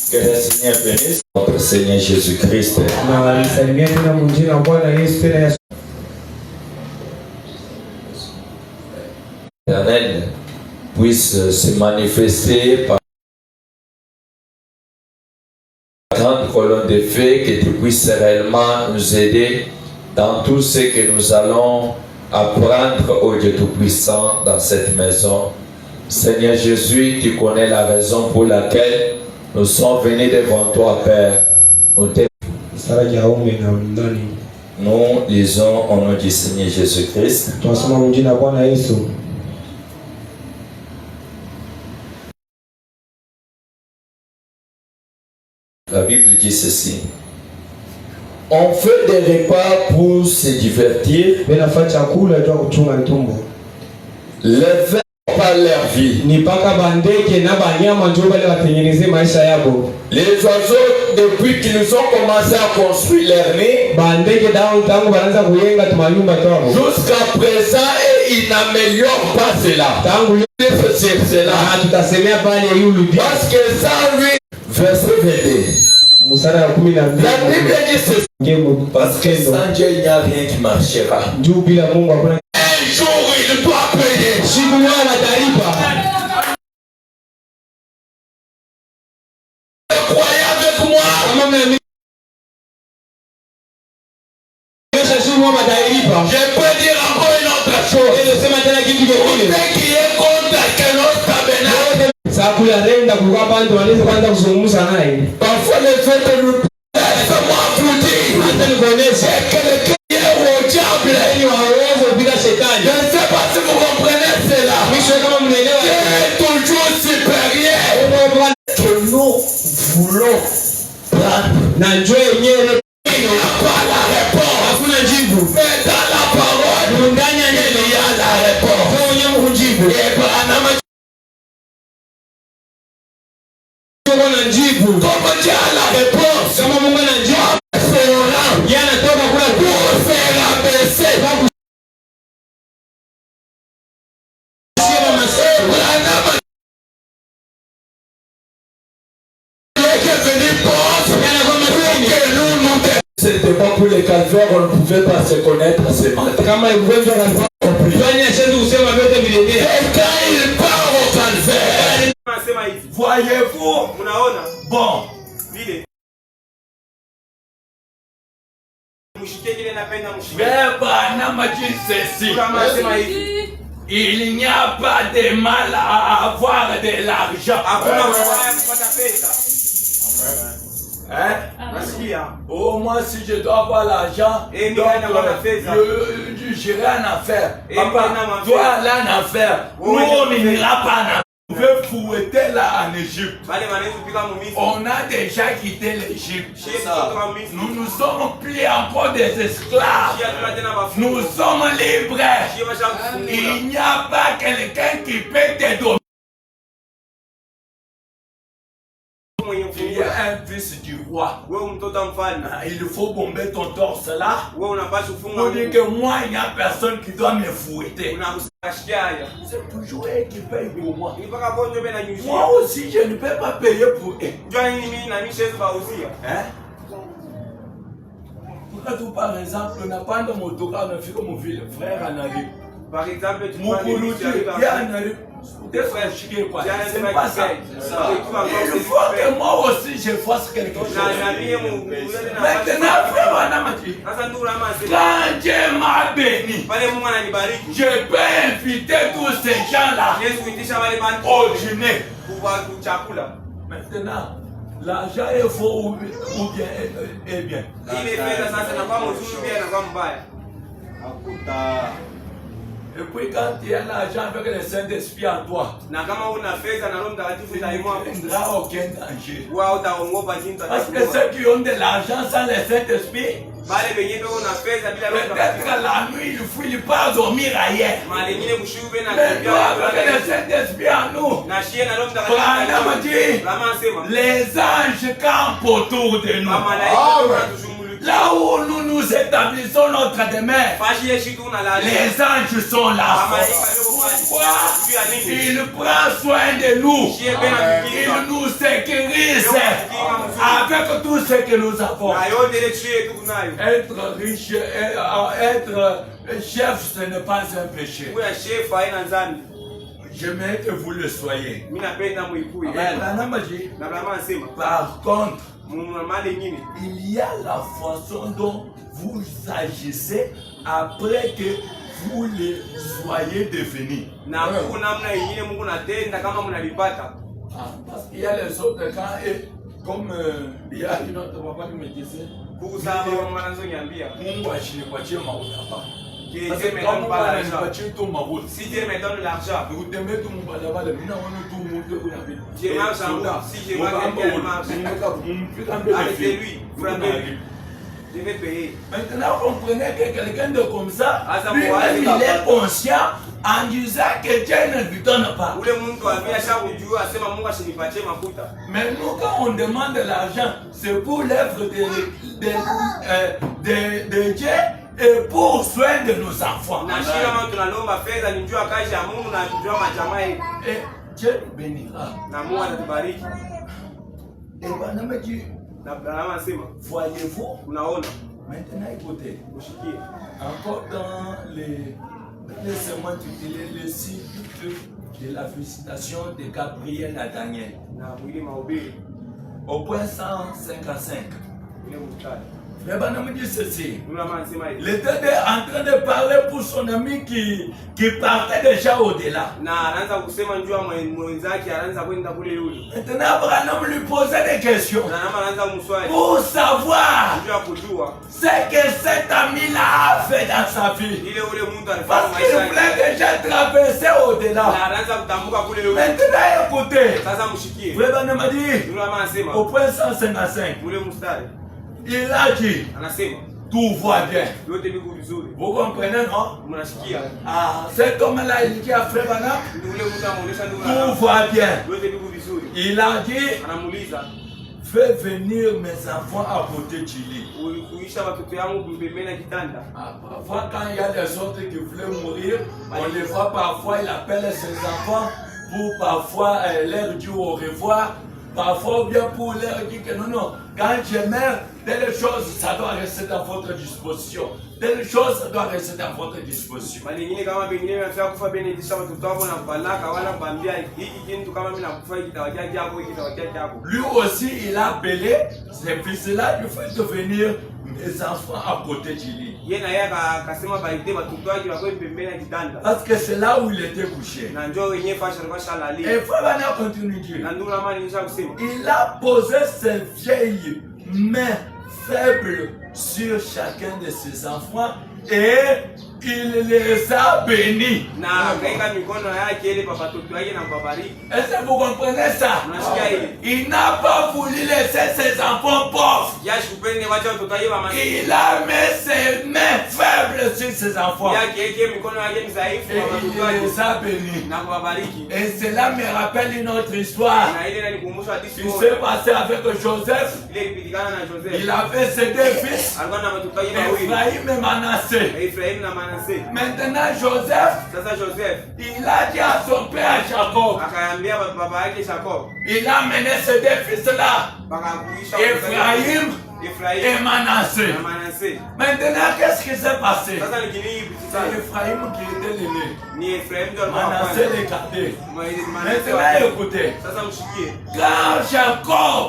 Que le Seigneur bénisse notre Seigneur Jésus-Christ. L'Éternel puisse se manifester par la grande colonne de feu, que tu puisses réellement nous aider dans tout ce que nous allons apprendre au Dieu Tout-Puissant dans cette maison. Seigneur Jésus, tu connais la raison pour laquelle nous sommes venus devant toi, Père. Nous lisons au nom du Seigneur Jésus-Christ. La Bible dit ceci. On fait des repas pour se divertir. Les vins pas leur vie. Les oiseaux, depuis qu'ils ont commencé à construire leur nid, jusqu'à présent, ils n'améliorent pas cela. Parce que ça, lui, verset 22. La Bible dit ceci. Parce que sans Dieu, il n'y a rien qui marchera. Un jour, il doit payer. Croyez avec moi. Je peux dire encore une autre chose. Celui qui est contre que notre tabernacle. Parfois les autres nous laissez-moi vous dire. C'est que le qui est au diable. Je ne sais pas si vous comprenez cela. Dieu est toujours supérieur. Que nous voulons prendre. Il n'y a pas la réponse. Mais dans la parole, il y a la réponse. Comme Dieu a la réponse, pour se rabaisser. C'était pas pour les calvaires, on ne pouvait pas se connaître à ce matin. Et quand il part au calvaire, voyez-vous, bon, il n'y a pas de mal à avoir de l'argent. Hein? Oh, moi, si je dois avoir l'argent, j'irai en affaire. Papa, toi, là en affaire. Nous, on n'ira pas en affaire. On veut fouetter là en Égypte. On a déjà quitté l'Égypte. Nous nous sommes plus encore des esclaves. Nous sommes libres. Il n'y a pas quelqu'un qui peut te donner. Il y a un fils du roi. Il faut bomber ton torse là. Pour dire que moi, il n'y a personne qui doit me fouetter. C'est toujours eux qui payent pour moi. Moi aussi, je ne peux pas payer pour eux. Hein? Pourquoi tout par exemple, on n'a pas de motocar, on a fait comme mon frère en arrive. Par exemple, tu vas aller c'est pas ça. Il faut que moi aussi je fasse quelque chose. Maintenant, quand Dieu m'a béni, je peux inviter tous ces gens-là au dîner. Maintenant, l'argent est faux ou bien est bien. Et puis quand il y a l'argent avec le Saint-Esprit en toi, il n'y aura aucun danger. Parce que ceux qui ont de l'argent sans le Saint-Esprit, Peut-être la nuit, il faut pas dormir ailleurs. Mais toi, avec le Saint-Esprit en nous, les anges campent autour de nous. Là où nous nous établissons notre demeure, les anges sont là. Pourquoi? Il prend soin de nous. Il nous sécurise avec tout ce que nous avons. Être riche, être chef, ce n'est pas un péché. J'aimerais que vous le soyez. Par contre, il y a la façon dont vous agissez après que vous le soyez devenu. Parce qu'il y a les autres quand, comme il y a une autre papa qui me disait, Mungu ashinipatie mafuta hapa. Parce que quand Mungu ananipatie tu mafuta, si Dieu me donne l'argent, ukutembea tu mbalabala, mimi naona tu mtu kuna vitu. Je marche en route, si je vois quelqu'un marche avec lui, frappez. Je vais payer. Maintenant, vous comprenez que quelqu'un de comme ça, lui-même, il est conscient en disant que Dieu ne lui donne pas. Mais nous, quand on demande de l'argent, c'est pour l'œuvre de Dieu et pour soin de nos enfants. Et Dieu nous bénira. Et voyez-vous, maintenant écoutez, encore dans laissez-moi tituler le cycle de la félicitation de Gabriel à Daniel. Au point 155. Me dit ceci. Il était en train de parler pour son ami qui partait déjà au-delà. Maintenant, Abraham lui posait des questions pour savoir ce que cet ami-là a fait dans sa vie. Parce qu'il voulait déjà traverser au-delà. Maintenant, écoutez. Abraham m'a dit au point 155. Il a dit, tout va bien. Vous comprenez, non? C'est comme là, il dit à Frère Banam, tout va bien. Il a dit, fais venir mes enfants à côté de Chili. Parfois, quand il y a des autres qui voulaient mourir, on les voit parfois, il appelle ses enfants pour parfois leur dire au revoir. Parfois, bien pour leur dire que non, quand je meurs, telle chose, ça doit rester à votre disposition. Telle chose, ça doit rester à votre disposition. Lui aussi, il a appelé ses fils-là, il faut devenir mes enfants à côté de lui. Parce que c'est là où il était couché. Et Frère continue de dire, il a posé ses vieilles mains faibles sur chacun de ses enfants et il les a bénis. Est-ce que vous comprenez ça? Il n'a pas voulu laisser ses enfants pauvres. Il a mis ses mains faibles sur ses enfants. Et il les a bénis. Et cela me rappelle une autre histoire. Il s'est passé avec Joseph. Il avait ses deux fils, Ephraïm et Manassé. Maintenant Joseph, il a dit à son père Jacob, il a mené ces deux fils-là, Ephraïm et Manassé. Maintenant, qu'est-ce qui s'est passé? C'est Ephraïm qui était l'aîné, Manassé le cadet. Maintenant, écoutez, quand Jacob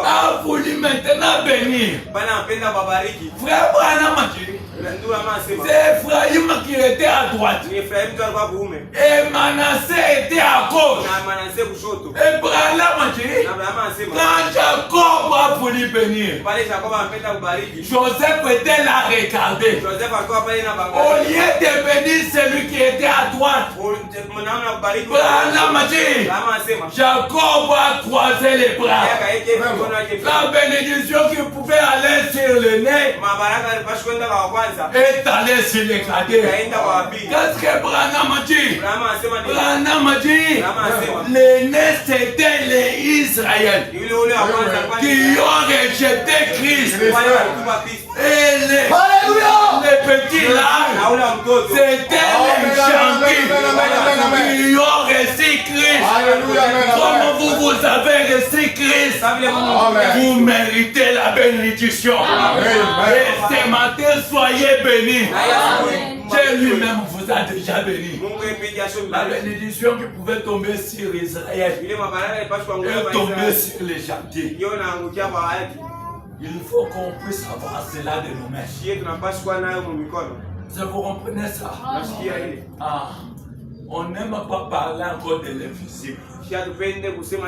a voulu maintenant bénir, Frère Branham a dit, c'est Ephraïm qui était à droite et Manassé était à gauche. Et Branham a dit, quand Jacob a voulu bénir, Joseph était là à regarder. Au lieu de bénir celui qui était à droite, Branham a dit, Jacob a croisé les bras. La bénédiction qui pouvait aller sur le nez est allée sur les cadets. Qu'est-ce que Branham a dit? Branham a dit le nez c'était les Israël qui ont rejeté Christ. Et les petits là, c'était les gentils qui ont reçu Christ. Comme vous avez reçu Christ, vous méritez la bénédiction. Et ce matin, soyez bénis. Dieu lui-même vous a déjà béni. La bénédiction qui pouvait tomber sur Israël est tombée sur les gentils. Il faut qu'on puisse avoir cela de nos mains. Si vous comprenez ça, on n'aime pas parler encore de l'invisible. L'invisible,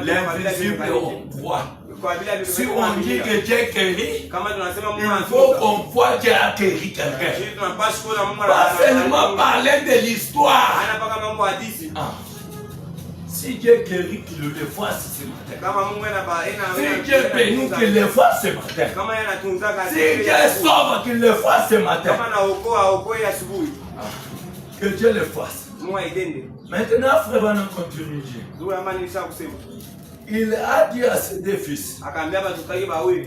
on voit. Si on dit que Dieu guérit, il faut qu'on voit Dieu a guéri quelqu'un. Pas seulement parler de l'histoire. Si Dieu guérit, qu'il le voit ce matin. Si Dieu bénit, qu'il le voit ce matin. Si Dieu sauve, qu'il le voit ce matin. Que Dieu le fasse. Maintenant, frère, on continue. Il a dit à ses deux fils.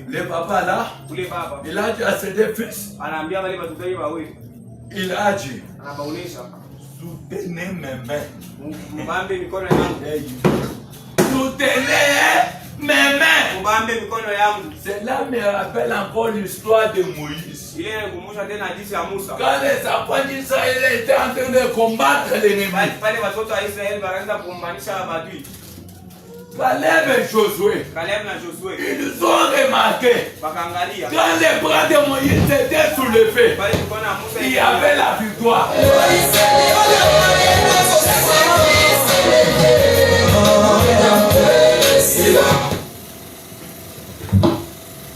Le papa là, il a dit à ses deux fils. Il a dit, soutenez mes mains. Soutenez mes mains. Cela me rappelle encore l'histoire de Moïse. Quand les enfants d'Israël étaient en train de combattre l'ennemi, Caleb et Josué, ils ont remarqué quand les bras de Moïse étaient soulevés, il y avait la victoire.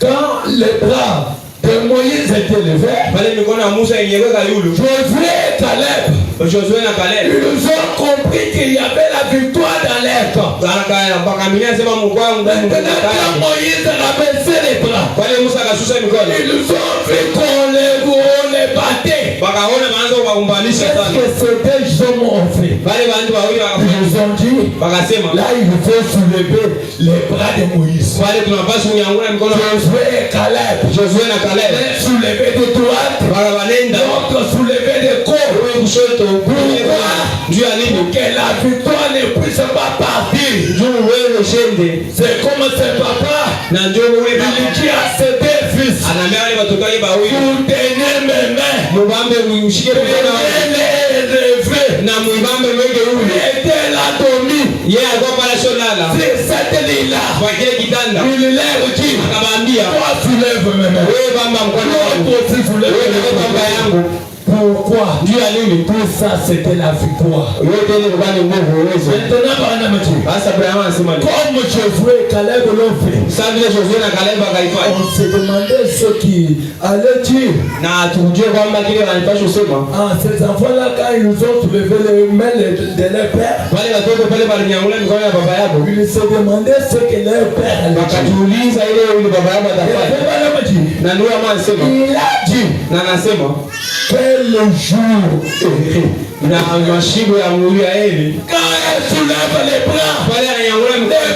Quand les bras de Moïse étaient levés, Josué et Caleb, ils ont compris qu'il y avait la victoire dans l'air. Maintenant, quand Moïse rabaissait les bras, ils ont vu qu'on les battait. Qu'est-ce que ces deux hommes ont fait? Ils ont dit, là il faut soulever les bras de Moïse. Josué et Caleb, soulever de droite, l'autre soulever de gauche. Pourquoi? Que la victoire ne puisse pas partir. C'est comme ce papa, il dit à ses deux fils, vous tenez mes mains, mettez la domine. C'est cette ligne-là. Il leur dit, toi soulève mes mains, l'autre aussi soulève mes mains. Pourquoi? Tout ça c'était la victoire. Maintenant, comme Josué et Caleb l'ont fait, on se demandait ce qui allait dire. Ces enfants-là, quand ils ont soulevé les mains de leur père, ils se demandaient ce que leur père allait dire. Il a dit quel jour quand elle soulève les bras, le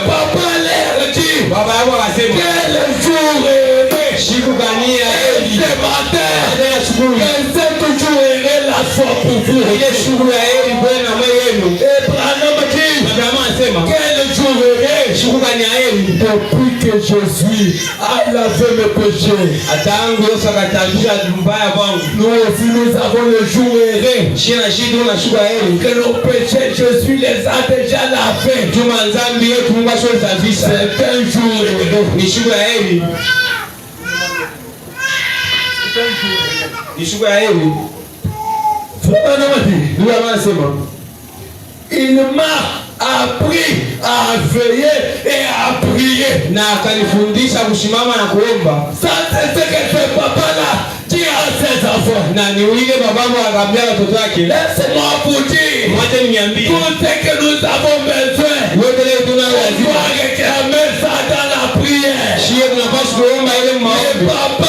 papa leur dit quel jour ce matin, elle s'est toujours erré la foi pour vous. Et Branham dit quel jour depuis que Jésus a lavé mes péchés. Nous aussi nous avons le jour erré. Que nos péchés, Jésus les a déjà lavés. C'est un jour erré. Il m'a appris à veiller et à prier. Ça c'est ce que ce papa là dit à ses enfants. Laisse-moi vous dire tout ce que nous avons besoin. On doit réclamer ça dans la unapaswa kuomba ile maombi. Papa